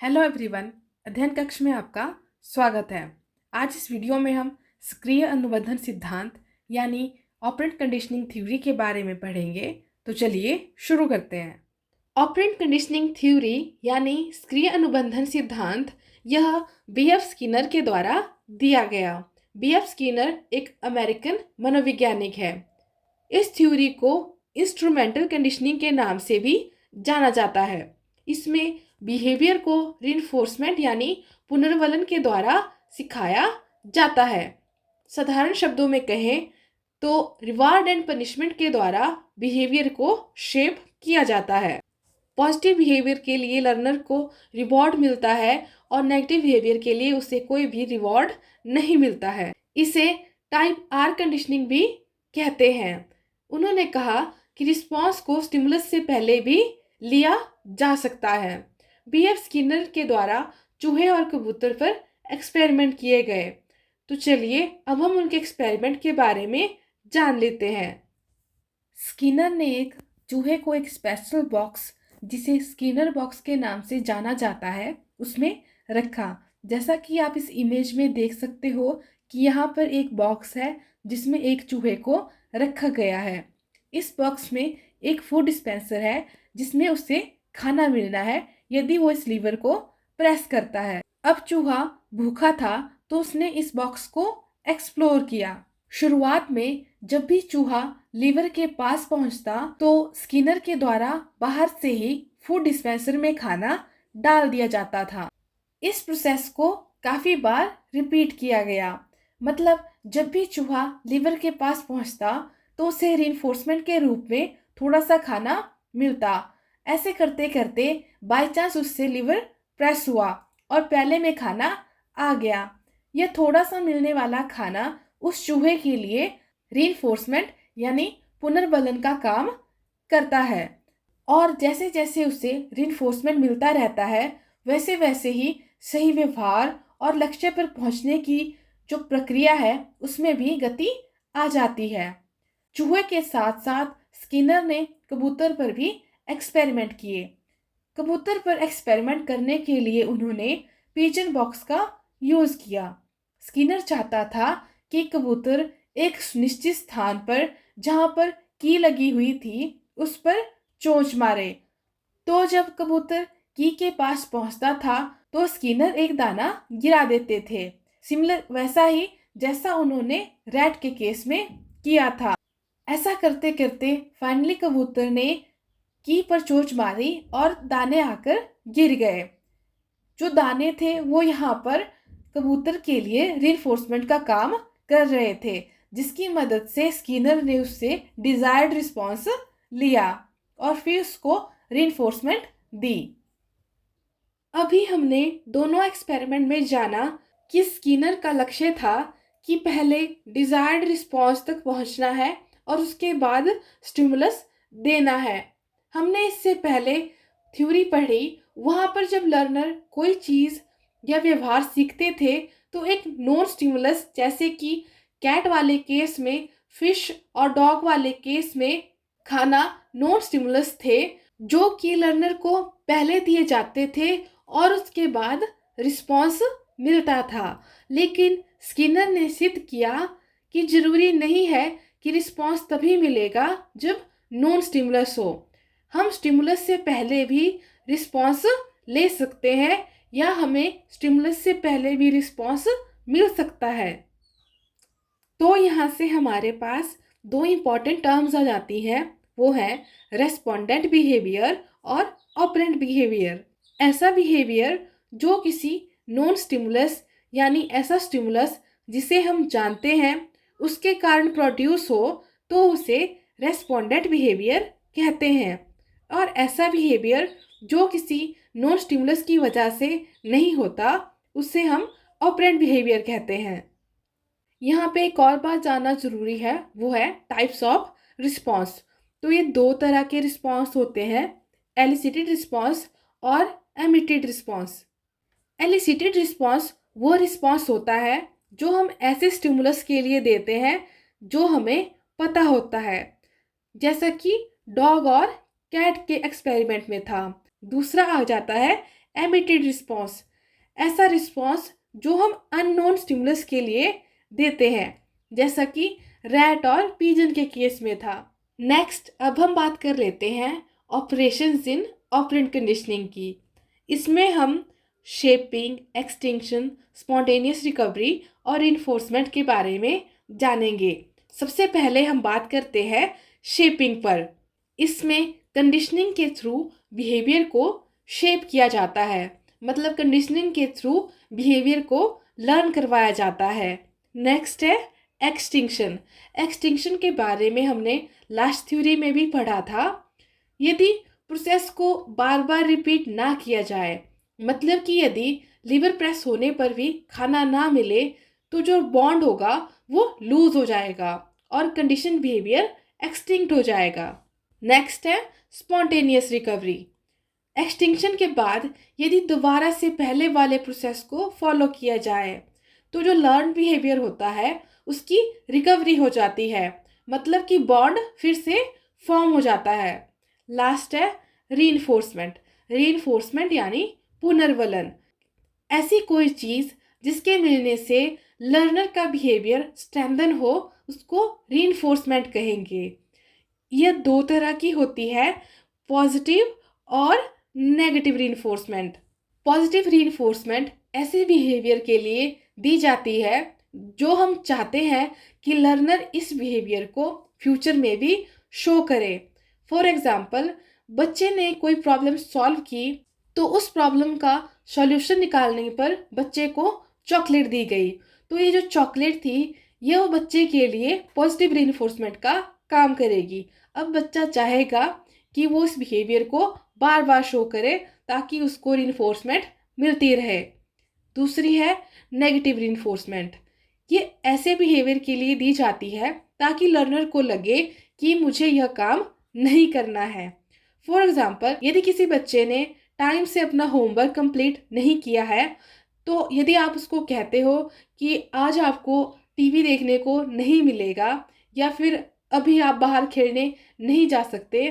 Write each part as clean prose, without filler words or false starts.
Hello everyone, अध्ययन कक्ष में आपका स्वागत है। आज इस वीडियो में हम सक्रिय अनुबंधन सिद्धांत यानी ऑपरेंट कंडीशनिंग थ्योरी के बारे में पढ़ेंगे। तो चलिए शुरू करते हैं। ऑपरेंट कंडीशनिंग थ्योरी यानी सक्रिय अनुबंधन सिद्धांत यह B.F. स्किनर के द्वारा दिया गया। B.F. स्किनर एक अमेरिकन मनोवैज्ञानिक है। इस थ्योरी को इंस्ट्रूमेंटल कंडीशनिंग के नाम से भी जाना जाता है। इसमें बिहेवियर को रिइंफोर्समेंट यानी पुनर्वलन के द्वारा सिखाया जाता है। साधारण शब्दों में कहें तो रिवार्ड एंड पनिशमेंट के द्वारा बिहेवियर को शेप किया जाता है। पॉजिटिव बिहेवियर के लिए लर्नर को रिवॉर्ड मिलता है और नेगेटिव बिहेवियर के लिए उसे कोई भी रिवॉर्ड नहीं मिलता है। इसे टाइप आर कंडीशनिंग भी कहते हैं। उन्होंने कहा कि रिस्पॉन्स को स्टिमुलस से पहले भी लिया जा सकता है। B.F. स्किनर के द्वारा चूहे और कबूतर पर एक्सपेरिमेंट किए गए। तो चलिए अब हम उनके एक्सपेरिमेंट के बारे में जान लेते हैं। स्किनर ने एक चूहे को एक स्पेशल बॉक्स, जिसे स्किनर बॉक्स के नाम से जाना जाता है, उसमें रखा। जैसा कि आप इस इमेज में देख सकते हो कि यहाँ पर एक बॉक्स है जिसमें एक चूहे को रखा गया है। इस बॉक्स में एक फूड डिस्पेंसर है जिसमें उसे खाना मिलना है यदि वो इस लीवर को प्रेस करता है। अब चूहा भूखा था तो उसने इस बॉक्स को एक्सप्लोर किया। शुरुआत में जब भी चूहा लीवर के पास पहुंचता तो स्किनर के द्वारा बाहर से ही फूड डिस्पेंसर में खाना डाल दिया जाता था। इस प्रोसेस को काफी बार रिपीट किया गया। मतलब जब भी चूहा लीवर के पास पहुंचता तो उसे रिइंफोर्समेंट के रूप में थोड़ा सा खाना मिलता। ऐसे करते करते बाय चांस उससे लिवर प्रेस हुआ और प्याले में खाना आ गया। यह थोड़ा सा मिलने वाला खाना उस चूहे के लिए रिइंफोर्समेंट यानी पुनर्बलन का काम करता है। और जैसे जैसे उसे रिइंफोर्समेंट मिलता रहता है वैसे वैसे ही सही व्यवहार और लक्ष्य पर पहुंचने की जो प्रक्रिया है उसमें भी गति आ जाती है। चूहे के साथ साथ स्किनर ने कबूतर पर भी एक्सपेरिमेंट किए। कबूतर पर एक्सपेरिमेंट करने के लिए उन्होंने पिजन बॉक्स का यूज किया। स्किनर चाहता था कि कबूतर एक निश्चित स्थान पर जहां पर की लगी हुई थी उस पर चोंच मारे। तो जब कबूतर की के पास पहुंचता था तो स्किनर एक दाना गिरा देते थे, सिमिलर वैसा ही जैसा उन्होंने रैट के केस में किया था। ऐसा करते करते फाइनली कबूतर ने की पर चोंच मारी और दाने आकर गिर गए। जो दाने थे वो यहाँ पर कबूतर के लिए रिइंफोर्समेंट का काम कर रहे थे, जिसकी मदद से स्किनर ने उससे डिजायर्ड रिस्पॉन्स लिया और फिर उसको रिइंफोर्समेंट दी। अभी हमने दोनों एक्सपेरिमेंट में जाना कि स्किनर का लक्ष्य था कि पहले डिजायर्ड रिस्पॉन्स तक पहुंचना है और उसके बाद स्टिमुलस देना है। हमने इससे पहले थ्योरी पढ़ी, वहाँ पर जब लर्नर कोई चीज़ या व्यवहार सीखते थे तो एक नॉन स्टिमुलस, जैसे कि कैट वाले केस में फिश और डॉग वाले केस में खाना नॉन स्टिमुलस थे, जो कि लर्नर को पहले दिए जाते थे और उसके बाद रिस्पॉन्स मिलता था। लेकिन स्किनर ने सिद्ध किया कि जरूरी नहीं है कि रिस्पॉन्स तभी मिलेगा जब नॉन स्टिमुलस हो। हम स्टिमुलस से पहले भी रिस्पॉन्स ले सकते हैं या हमें स्टिमुलस से पहले भी रिस्पॉन्स मिल सकता है। तो यहाँ से हमारे पास दो इम्पॉर्टेंट टर्म्स आ जाती हैं, वो है रेस्पोंडेंट बिहेवियर और ऑपरेंट बिहेवियर। ऐसा बिहेवियर जो किसी नॉन स्टिमुलस यानी ऐसा स्टिमुलस जिसे हम जानते हैं उसके कारण प्रोड्यूस हो तो उसे रेस्पोंडेंट बिहेवियर कहते हैं। और ऐसा बिहेवियर जो किसी नॉन स्टिमुलस की वजह से नहीं होता उसे हम ऑपरेंट बिहेवियर कहते हैं। यहाँ पे एक और बात जानना जरूरी है, वो है टाइप्स ऑफ रिस्पॉन्स। तो ये दो तरह के रिस्पॉन्स होते हैं, एलिसिटेड रिस्पॉन्स और एमिटेड रिस्पॉन्स। एलिसिटेड रिस्पॉन्स वो रिस्पॉन्स होता है जो हम ऐसे स्टिमुलस के लिए देते हैं जो हमें पता होता है, जैसा कि डॉग और कैट के एक्सपेरिमेंट में था। दूसरा आ जाता है एमिटेड रिस्पॉन्स, ऐसा रिस्पॉन्स जो हम अननोन स्टिमुलस के लिए देते हैं, जैसा कि रैट और पीजन के केस में था। नेक्स्ट अब हम बात कर लेते हैं ऑपरेशंस इन ऑपरेंट कंडीशनिंग की। इसमें हम शेपिंग, एक्सटिंक्शन, स्पॉन्टेनियस रिकवरी और रिइंफोर्समेंट के बारे में जानेंगे। सबसे पहले हम बात करते हैं शेपिंग पर। इसमें कंडीशनिंग के थ्रू बिहेवियर को शेप किया जाता है, मतलब कंडीशनिंग के थ्रू बिहेवियर को लर्न करवाया जाता है। नेक्स्ट है एक्सटिंक्शन। एक्सटिंक्शन के बारे में हमने लास्ट थ्योरी में भी पढ़ा था। यदि प्रोसेस को बार बार रिपीट ना किया जाए, मतलब कि यदि लीवर प्रेस होने पर भी खाना ना मिले, तो जो बॉन्ड होगा वो लूज हो जाएगा और कंडीशन बिहेवियर एक्सटिंक्ट हो जाएगा। नेक्स्ट है स्पॉन्टेनियस रिकवरी। एक्सटिंक्शन के बाद यदि दोबारा से पहले वाले प्रोसेस को फॉलो किया जाए, तो जो लर्न बिहेवियर होता है उसकी रिकवरी हो जाती है, मतलब कि बॉन्ड फिर से फॉर्म हो जाता है। लास्ट है रीइंफोर्समेंट। रीइंफोर्समेंट यानी पुनर्वलन। ऐसी कोई चीज़ जिसके मिलने से लर्नर का बिहेवियर स्ट्रेंथन हो, उसको रीइंफोर्समेंट कहेंगे। यह दो तरह की होती है, पॉजिटिव और नेगेटिव रीइंफोर्समेंट। पॉजिटिव रीइंफोर्समेंट ऐसे बिहेवियर के लिए दी जाती है जो हम चाहते हैं कि लर्नर इस बिहेवियर को फ्यूचर में भी शो करे। फॉर एग्जाम्पल, बच्चे ने कोई प्रॉब्लम सॉल्व की, तो उस प्रॉब्लम का सॉल्यूशन निकालने पर बच्चे को चॉकलेट दी गई, तो ये जो चॉकलेट थी यह बच्चे के लिए पॉजिटिव रीइंफोर्समेंट का काम करेगी। अब बच्चा चाहेगा कि वो इस बिहेवियर को बार बार शो करे ताकि उसको रीइंफोर्समेंट मिलती रहे। दूसरी है नेगेटिव रीइंफोर्समेंट। ये ऐसे बिहेवियर के लिए दी जाती है ताकि लर्नर को लगे कि मुझे यह काम नहीं करना है। फॉर एग्जाम्पल, यदि किसी बच्चे ने टाइम से अपना होमवर्क कंप्लीट नहीं किया है, तो यदि आप उसको कहते हो कि आज आपको टीवी देखने को नहीं मिलेगा या फिर अभी आप बाहर खेलने नहीं जा सकते,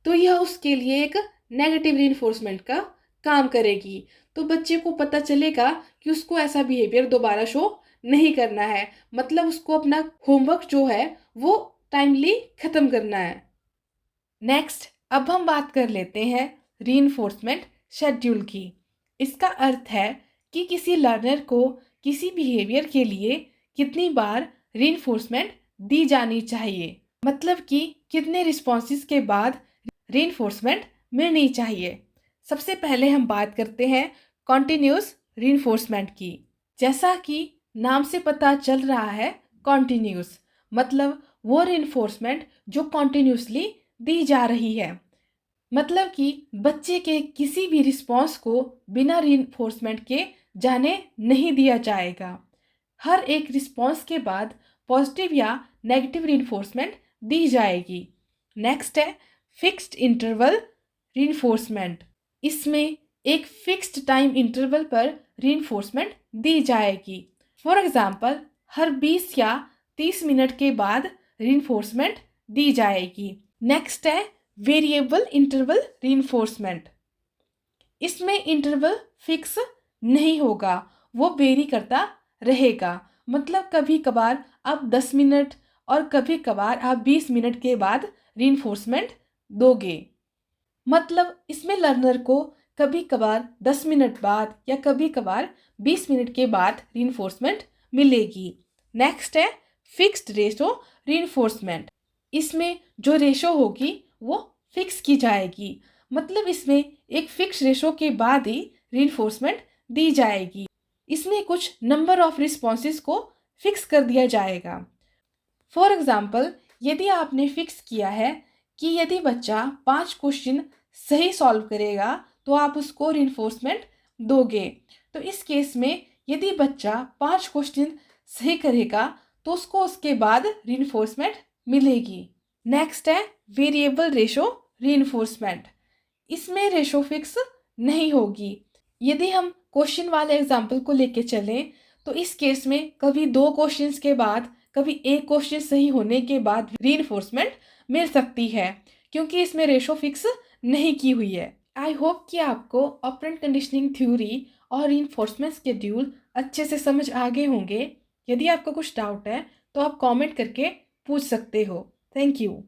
तो यह उसके लिए एक नेगेटिव रीइंफोर्समेंट का काम करेगी। तो बच्चे को पता चलेगा कि उसको ऐसा बिहेवियर दोबारा शो नहीं करना है, मतलब उसको अपना होमवर्क जो है वो टाइमली ख़त्म करना है। नेक्स्ट अब हम बात कर लेते हैं रीइंफोर्समेंट शेड्यूल की। इसका अर्थ है कि किसी लर्नर को किसी बिहेवियर के लिए कितनी बार रीइंफोर्समेंट दी जानी चाहिए, मतलब कि कितने रिस्पॉन्सेस के बाद रीइंफोर्समेंट मिलनी चाहिए। सबसे पहले हम बात करते हैं कॉन्टिन्यूस रीइंफोर्समेंट की। जैसा कि नाम से पता चल रहा है, कॉन्टिन्यूस मतलब वो रीइंफोर्समेंट जो कॉन्टिन्यूसली दी जा रही है, मतलब कि बच्चे के किसी भी रिस्पॉन्स को बिना रीइंफोर्समेंट के जाने नहीं दिया जाएगा। हर एक रिस्पॉन्स के बाद पॉजिटिव या नेगेटिव रीइंफोर्समेंट दी जाएगी। नेक्स्ट है फिक्स्ड इंटरवल रीइंफोर्समेंट। इसमें एक फिक्स्ड टाइम इंटरवल पर रीइंफोर्समेंट दी जाएगी। फॉर एग्जाम्पल, हर 20 या 30 मिनट के बाद रीइंफोर्समेंट दी जाएगी। नेक्स्ट है वेरिएबल इंटरवल रीइंफोर्समेंट। इसमें इंटरवल फिक्स नहीं होगा, वो वेरी करता रहेगा, मतलब कभी कभार आप 10 मिनट और कभी कभार आप 20 मिनट के बाद रीइंफोर्समेंट दोगे। मतलब इसमें लर्नर को कभी कभार 10 मिनट बाद या कभी कभार 20 मिनट के बाद रीइंफोर्समेंट मिलेगी। नेक्स्ट है फिक्स्ड रेशो रीइंफोर्समेंट। इसमें जो रेशो होगी वो फिक्स की जाएगी, मतलब इसमें एक फिक्स रेशो के बाद ही रीइंफोर्समेंट दी जाएगी। इसमें कुछ नंबर ऑफ रिस्पॉन्सेस को फिक्स कर दिया जाएगा। फॉर एग्जाम्पल, यदि आपने फिक्स किया है कि यदि बच्चा 5 क्वेश्चन सही सॉल्व करेगा तो आप उसको रीइंफोर्समेंट दोगे। तो इस केस में यदि बच्चा 5 क्वेश्चन सही करेगा तो उसको उसके बाद रीइंफोर्समेंट मिलेगी। नेक्स्ट है वेरिएबल रेशो रीइंफोर्समेंट। इसमें रेशो फिक्स नहीं होगी। यदि हम क्वेश्चन वाले एग्जाम्पल को लेके चलें तो इस केस में कभी 2 क्वेश्चंस के बाद, कभी एक क्वेश्चन सही होने के बाद रीइंफोर्समेंट मिल सकती है, क्योंकि इसमें रेशो फिक्स नहीं की हुई है। आई होप कि आपको ऑपरेंट कंडीशनिंग थ्योरी और रीइंफोर्समेंट शेड्यूल अच्छे से समझ आ गए होंगे। यदि आपको कुछ डाउट है तो आप कमेंट करके पूछ सकते हो। Thank you.